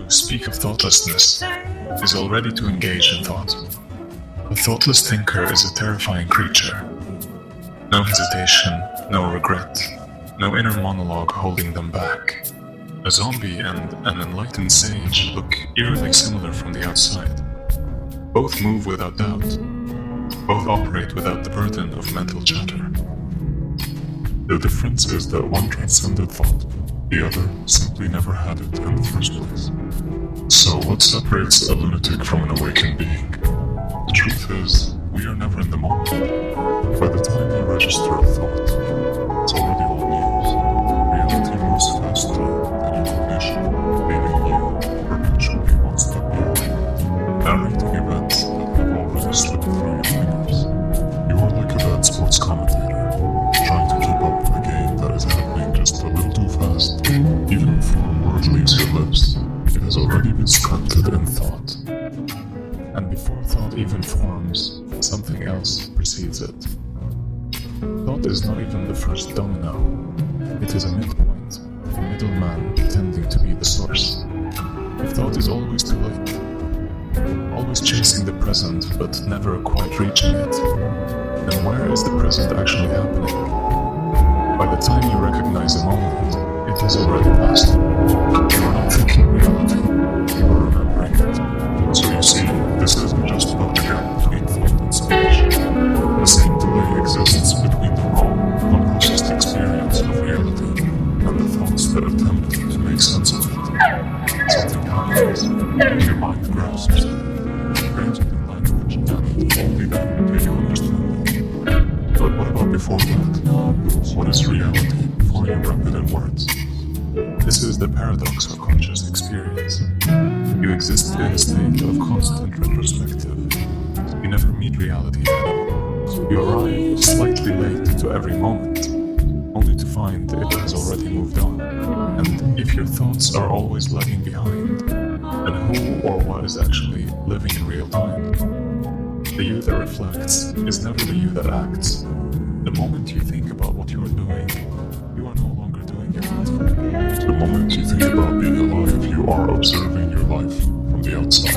to speak of thoughtlessness is already to engage in thought. A thoughtless thinker is a terrifying creature. No hesitation, no regret, no inner monologue holding them back. A zombie and an enlightened sage look eerily similar from the outside. Both move without doubt. Both operate without the burden of mental chatter. The difference is that one transcended thought, the other simply never had it in the first place. So what separates a lunatic from an awakened being? The truth is, we are never in the moment. By the time you register a thought, it's already old news. Reality moves faster than your cognition, leaving you perpetually one step behind, narrating events that have already slipped through your fingers. You are like a bad sports commentator, trying to keep up with a game that is happening just a little too fast. Even before a word leaves your lips, it has already been scripted in thought. And before thought even forms, something else precedes it. Thought is not even the first domino. It is a midpoint, a middleman pretending to be the source. If thought is always too late, always chasing the present but never quite reaching it, then where is the present actually happening? By the time you recognize a moment, it is already past. You are not thinking reality, you are remembering it. So you see, this isn't just about the gap between thought and speech. The same delay exists between the raw, unprocessed experience of reality and the thoughts that attempt to make sense of it. Something happens, your mind grasps it, frames it in language, and only then can you understand it. But what about before that? What is reality before you wrap it in words? This is the paradox of conscious experience. You exist in a state of constant retrospective. You never meet reality at all. You arrive slightly late to every moment, only to find it has already moved on. And if your thoughts are always lagging behind, then who or what is actually living in real time? The you that reflects is never the you that acts. The moment you think about what you are doing, you are no longer doing it. The moment you think about being alive, you are observing your life from the outside.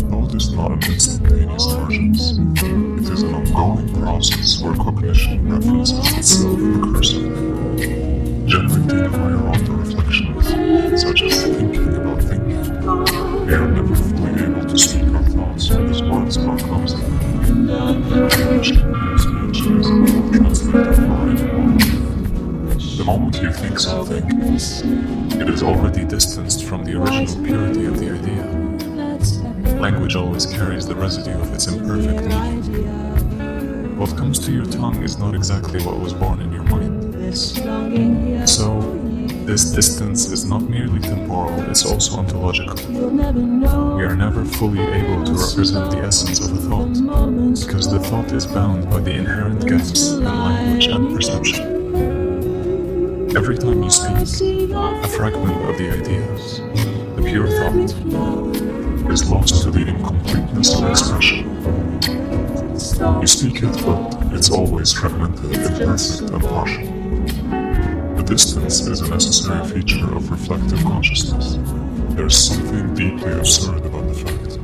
Thought is not an instantaneous emergence. It is an ongoing process where cognition references itself recursively, generating higher order reflections, such as thinking about thinking. We are never fully able to speak our thoughts because words are clumsy. Speech is a translator for anyone. The moment you think something, it is already distanced from the original purity of the idea. Language always carries the residue of its imperfect meaning. What comes to your tongue is not exactly what was born in your mind. So, this distance is not merely temporal, it's also ontological. We are never fully able to represent the essence of a thought, because the thought is bound by the inherent gaps in language and perception. Every time you speak, a fragment of the idea, the pure thought, is lost to the incompleteness of expression. You speak it, but it's always fragmented, imperfect, and partial. The distance is a necessary feature of reflective consciousness. There is something deeply absurd about the fact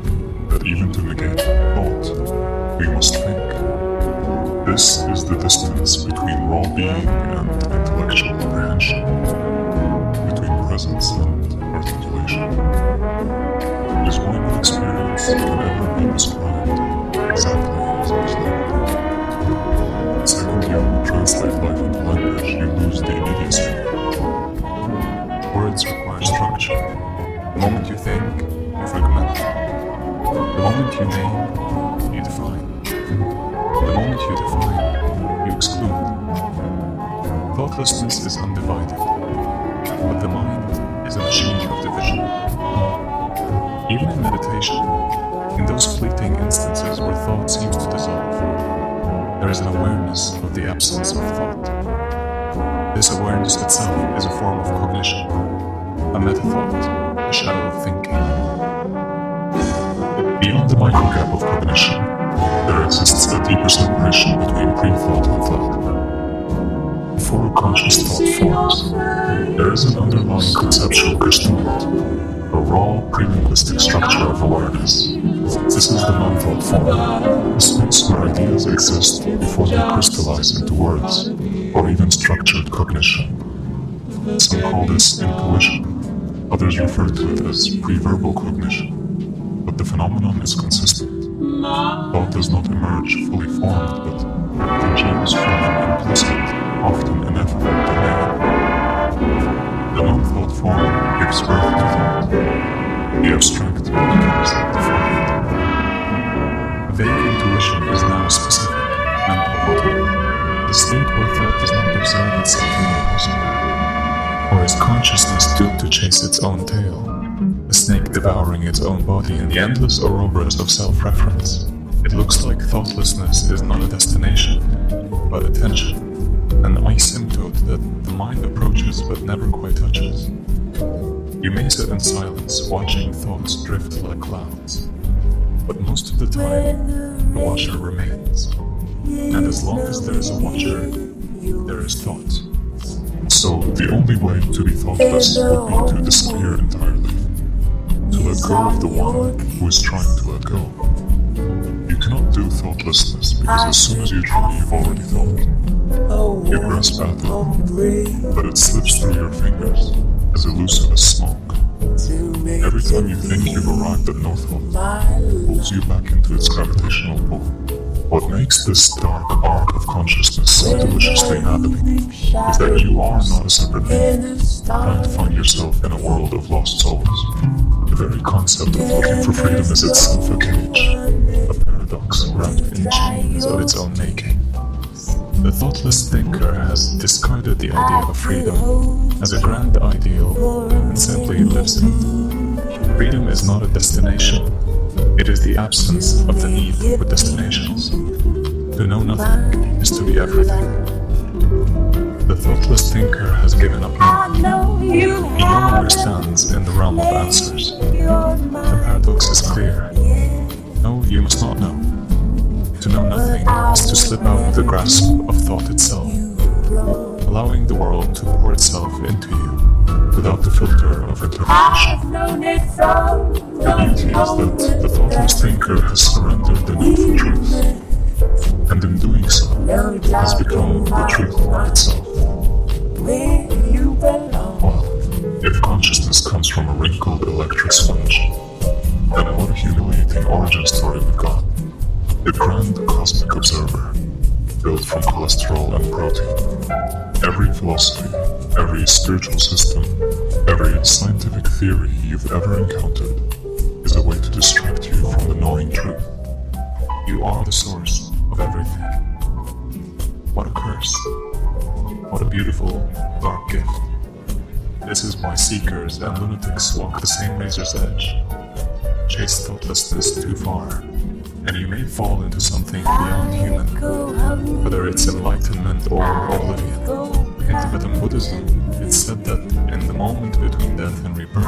that even to negate thought, we must think. This is the distance between raw being and intellectual comprehension, between presence and articulation. It is why no experience can ever be described exactly as it is lived. The second you translate life into language, you lose the immediacy. Words require structure. The moment you think, you fragment. The moment you name, you define. The moment you define, you exclude. Thoughtlessness is undivided, but the mind is a machine of division. Even in meditation, in those fleeting instances where thought seems to dissolve, there is an awareness of the absence of thought. This awareness itself is a form of cognition, a meta-thought, a shadow of thinking. Beyond the microgap of cognition, there exists a deeper separation between pre-thought and thought. Before conscious thought forms, there is an underlying conceptual crystalline. a raw, pre-linguistic structure of awareness. This is the non-thought form, the space where ideas exist before they crystallize into words, or even structured cognition. Some call this intuition, others refer to it as pre-verbal cognition. But the phenomenon is consistent. Thought does not emerge fully formed, but congeals from an implicit, often ineffable domain. The non-thought form gives birth to thought. The abstract becomes defined. Vague intuition is now specific, mental body. The state where thought does not observe itself in the possible, or is consciousness doomed to chase its own tail, a snake devouring its own body in the endless Ouroboros of self-reference. It looks like thoughtlessness is not a destination, but attention, an asymptote that the mind approaches but never quite touches. You may sit in silence, watching thoughts drift like clouds, but most of the time, the watcher remains. And as long as there is a watcher, there is thought. So the only way to be thoughtless would be to disappear entirely, to let go of the one who is trying to let go. You cannot do thoughtlessness because as soon as you try, you've already thought. You grasp at it, but it slips through your fingers as elusive as smoke. Every time you think you've arrived at no thought, it pulls you back into its gravitational pull. What makes this dark art of consciousness so deliciously maddening is that you are not a separate being, trying to find yourself in a world of lost souls. The very concept of looking for freedom is itself a cage, a paradox wrapped in chains of its own making. The thoughtless thinker has discarded the idea of freedom as a grand ideal and simply lives it. Freedom is not a destination, it is the absence of the need for destinations. To know nothing is to be everything. The thoughtless thinker has given up knowing. He no longer stands in the realm of answers. The paradox is clear. No, you must not know. To know nothing is to slip out of the grasp of thought itself, allowing the world to pour itself into you without the filter of interpretation. The beauty is that the thoughtless thinker has surrendered the need for truth, and in doing so, has become the truth itself. Well, if consciousness comes from a wrinkled electric sponge, then what a humiliating origin story we've got. The grand cosmic observer, built from cholesterol and protein. Every philosophy, every spiritual system, every scientific theory you've ever encountered is a way to distract you from the gnawing truth. You are the source of everything. What a curse. What a beautiful, dark gift. This is why seekers and lunatics walk the same razor's edge. Chase thoughtlessness too far, and you may fall into something beyond human, whether it's enlightenment or oblivion. In Tibetan Buddhism, it's said that in the moment between death and rebirth,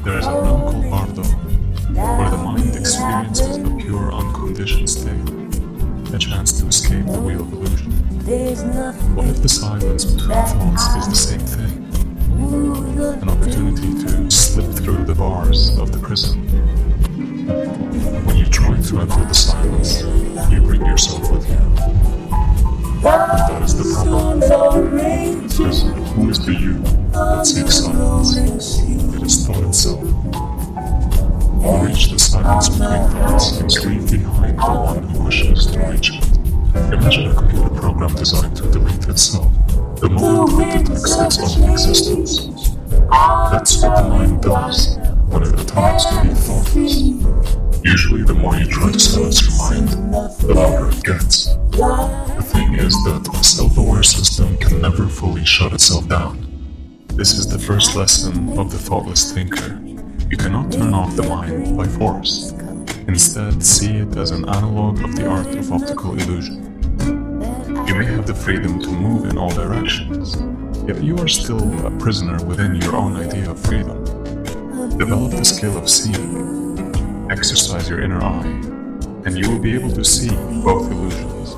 there is a realm called Bardo, where the mind experiences a pure unconditioned state, a chance to escape the wheel of illusion. What if the silence between thoughts is the same thing? An opportunity to slip through the bars of the prison. When you try to enter the silence, you bring yourself with you. And that is the problem. Because who is the you that seeks silence? It is thought itself. To reach the silence between thoughts means leave behind the one who wishes to reach it. Imagine a computer program designed to delete itself the moment it detects its own existence. That's what the mind does when it attempts to be thoughtless. Usually the more you try to silence your mind, the louder it gets. The thing is that a self-aware system can never fully shut itself down. This is the first lesson of the thoughtless thinker. You cannot turn off the mind by force. Instead, see it as an analog of the art of optical illusion. You may have the freedom to move in all directions, yet you are still a prisoner within your own idea of freedom. Develop the skill of seeing. Exercise your inner eye, and you will be able to see both illusions.